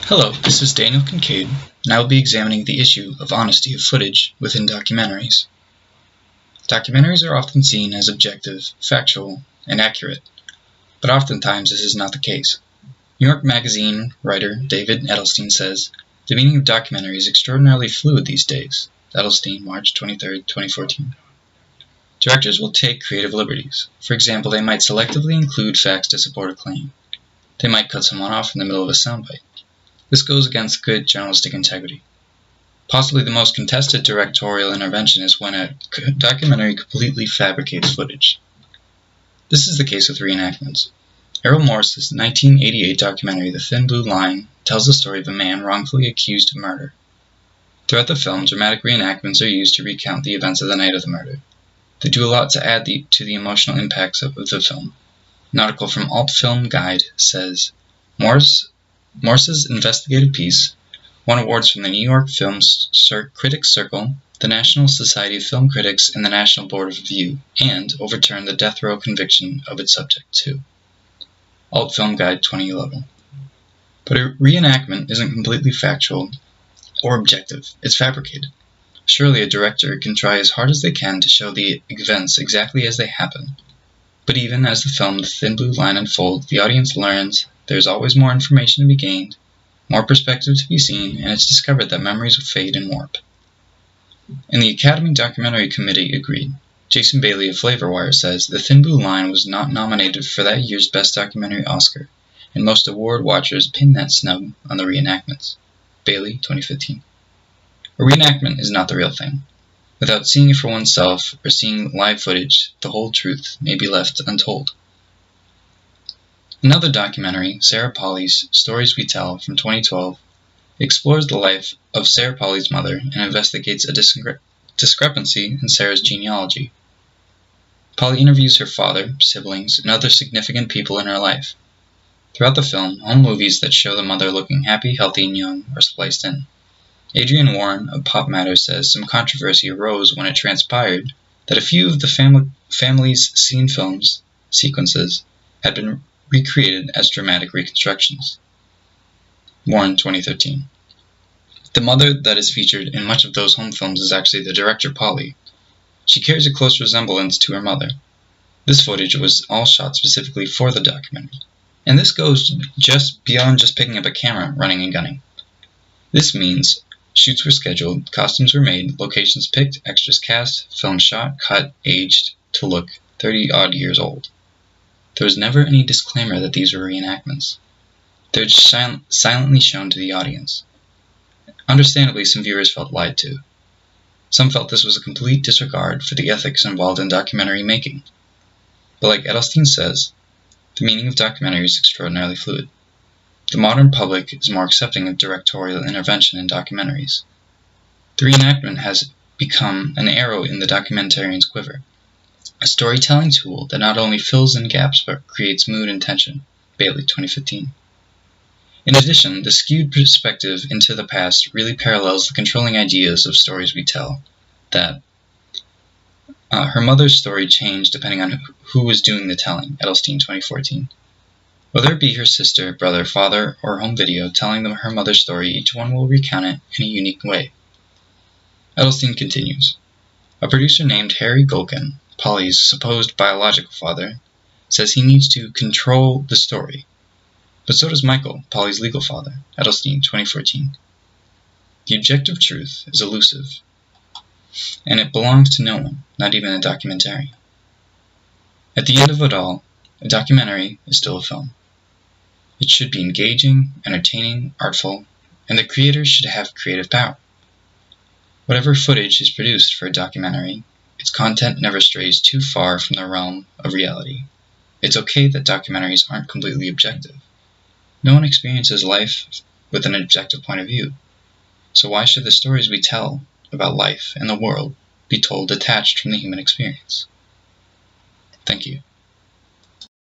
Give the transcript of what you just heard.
Hello, this is Daniel Kincaid, and I will be examining the issue of honesty of footage within documentaries. Documentaries are often seen as objective, factual, and accurate, but oftentimes this is not the case. New York Magazine writer David Edelstein says, "The meaning of documentary is extraordinarily fluid these days." Edelstein, March 23, 2014. Directors will take creative liberties. For example, they might selectively include facts to support a claim. They might cut someone off in the middle of a soundbite. This goes against good journalistic integrity. Possibly the most contested directorial intervention is when a documentary completely fabricates footage. This is the case with reenactments. Errol Morris's 1988 documentary The Thin Blue Line tells the story of a man wrongfully accused of murder. Throughout the film, dramatic reenactments are used to recount the events of the night of the murder. They do a lot to add to the emotional impacts of the film. An article from Alt Film Guide says, Morris's investigative piece won awards from the New York Film Critics Circle, the National Society of Film Critics, and the National Board of Review, and overturned the death row conviction of its subject too. Alt Film Guide 2011. But a reenactment isn't completely factual or objective, it's fabricated. Surely a director can try as hard as they can to show the events exactly as they happen. But even as the film The Thin Blue Line unfolds, the audience learns there's always more information to be gained, more perspective to be seen, and it's discovered that memories will fade and warp. And the Academy Documentary Committee agreed. Jason Bailey of Flavor Wire says, "The Thin Blue Line was not nominated for that year's Best Documentary Oscar, and most award watchers pin that snub on the reenactments." Bailey, 2015. A reenactment is not the real thing. Without seeing it for oneself or seeing live footage, the whole truth may be left untold. Another documentary, Sarah Polley's Stories We Tell from 2012, explores the life of Sarah Polley's mother and investigates a discrepancy in Sarah's genealogy. Polley interviews her father, siblings, and other significant people in her life. Throughout the film, home movies that show the mother looking happy, healthy, and young are spliced in. Adrian Warren of Pop Matters says some controversy arose when it transpired that a few of the family's scene films sequences had been recreated as dramatic reconstructions. Warren, 2013. The mother that is featured in much of those home films is actually the director Polley. She carries a close resemblance to her mother. This footage was all shot specifically for the documentary. And this goes just beyond just picking up a camera, running and gunning. This means shoots were scheduled, costumes were made, locations picked, extras cast, film shot, cut, aged to look 30-odd years old. There was never any disclaimer that these were reenactments. They were just silently shown to the audience. Understandably, some viewers felt lied to. Some felt this was a complete disregard for the ethics involved in documentary making. But like Edelstein says, the meaning of documentary is extraordinarily fluid. The modern public is more accepting of directorial intervention in documentaries. The reenactment has become an arrow in the documentarian's quiver, a storytelling tool that not only fills in gaps but creates mood and tension. Bailey, 2015. In addition, the skewed perspective into the past really parallels the controlling ideas of Stories We Tell, that her mother's story changed depending on who was doing the telling. Edelstein, 2014. Whether it be her sister, brother, father, or home video telling them her mother's story, each one will recount it in a unique way. Edelstein continues. A producer named Harry Golkin, Polley's supposed biological father, says he needs to control the story. But so does Michael, Polley's legal father. Edelstein, 2014. The objective truth is elusive, and it belongs to no one, not even a documentary. At the end of it all, a documentary is still a film. It should be engaging, entertaining, artful, and the creators should have creative power. Whatever footage is produced for a documentary, its content never strays too far from the realm of reality. It's okay that documentaries aren't completely objective. No one experiences life with an objective point of view. So why should the stories we tell about life and the world be told detached from the human experience? Thank you.